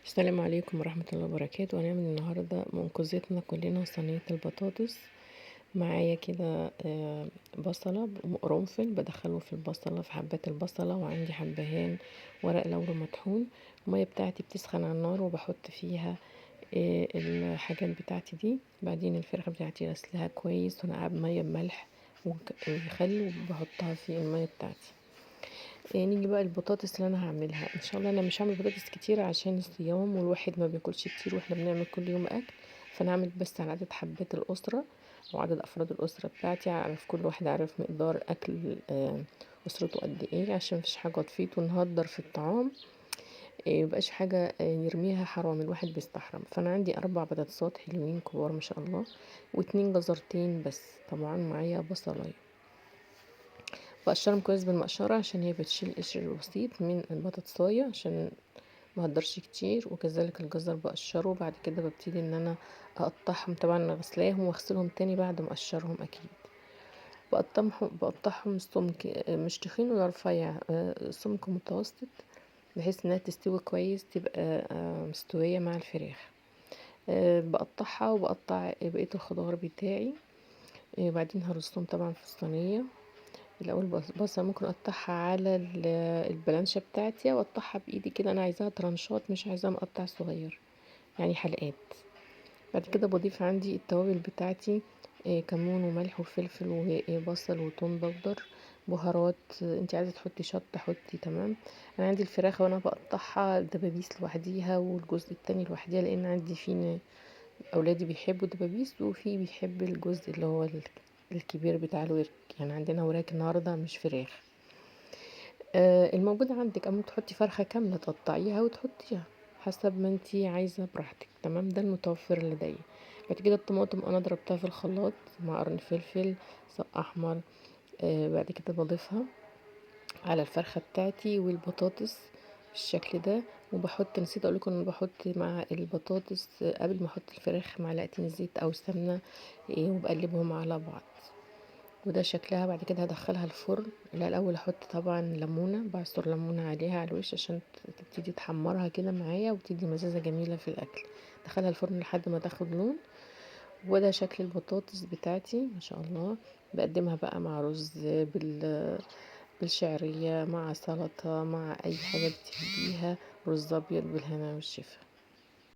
السلام عليكم ورحمة الله وبركاته. هنعمل النهاردة منقذتنا كلنا صينية البطاطس. معايا كده بصلة وقرنفل، بدخله في البصلة في حبات البصلة، وعندي حبهان ورق لورا مطحون. المية بتاعتي بتسخن على النار وبحط فيها الحاجات بتاعتي دي. بعدين الفرخة بتاعتي غسلها كويس ونقعها بمية بملح وخل، وبحطها في المية بتاعتي. نيجي بقى البطاطس اللي انا هعملها. ان شاء الله انا مش هعمل بطاطس كتير عشان الصيام، والواحد ما بياكلش كتير واحنا بنعمل كل يوم اكل. فانا هعمل بس على عدد حبات الاسره وعدد افراد الاسره بتاعتي، اعرف كل واحد عارف مقدار اكل اسرته قد ايه، عشان مفيش حاجه تفيت ونهدر في الطعام. ميبقاش حاجه يرميها حرام، الواحد بيستحرم. فانا عندي 4 بطاطسات حلوين كبار ما شاء الله، و2 جزرتين بس. طبعا معايا بصلايه بقشرهم كويس بالمقشرة عشان هي بتشيل القشر البسيط من البطاطساية عشان ما هدرش كتير. وكذلك الجزر بقشره. بعد كده ببتدي ان انا اقطعهم، طبعا غسلاهم واغسلهم تاني بعد ما اقشرهم اكيد. بقطعهم سمك مش تخين ولا رفيع، سمك متوسط، بحيث انها تستوي كويس، تبقى مستوية مع الفراخ. بقطعها وبقطع بقية الخضار بتاعي. بعدين هرصهم طبعا في الصينية. الاول بصل ممكن اقطعها على البلانشة بتاعتي، او اقطعها بايدي كده، انا عايزاها ترانشات مش عايزاها مقطع صغير يعني حلقات. بعد كده بضيف عندي التوابل بتاعتي، كمون وملح وفلفل وبصل وتوم باودر، بهارات. انت عايزه تحطي شطه حطي، تمام. انا عندي الفراخ وانا بقطعها دبابيس لوحديها والجزء التاني لوحديها، لان عندي في اولادي بيحبوا الدبابيس وفي بيحب الجزء اللي هو الكبير بتاع الورك. يعني عندنا وراك النهارده مش فراخ. الموجود عندك، اما تحطي فرخه كامله تقطعيها وتحطيها حسب ما انتي عايزه براحتك، تمام. ده المتوفر لدي. بعد كده الطماطم انا ضربتها في الخلاط مع قرن فلفل احمر. بعد كده بضيفها على الفرخه بتاعتي والبطاطس بالشكل ده. وبحط، نسيت اقولكم ان بحط مع البطاطس قبل ما احط الفراخ معلقتين زيت او سمنه، وبقلبهم على بعض. وده شكلها. بعد كده هدخلها الفرن. لا، الاول احط طبعا ليمونه، بعصر ليمونه عليها على الوش عشان تبتدي تحمرها كده معايا وتدي مزازه جميله في الاكل. دخلها الفرن لحد ما تاخد لون. وده شكل البطاطس بتاعتي ما شاء الله. بقدمها بقى مع رز بالشعريه، مع سلطه، مع اي حاجه بتحبيها، رز ابيض بالهنا والشفا.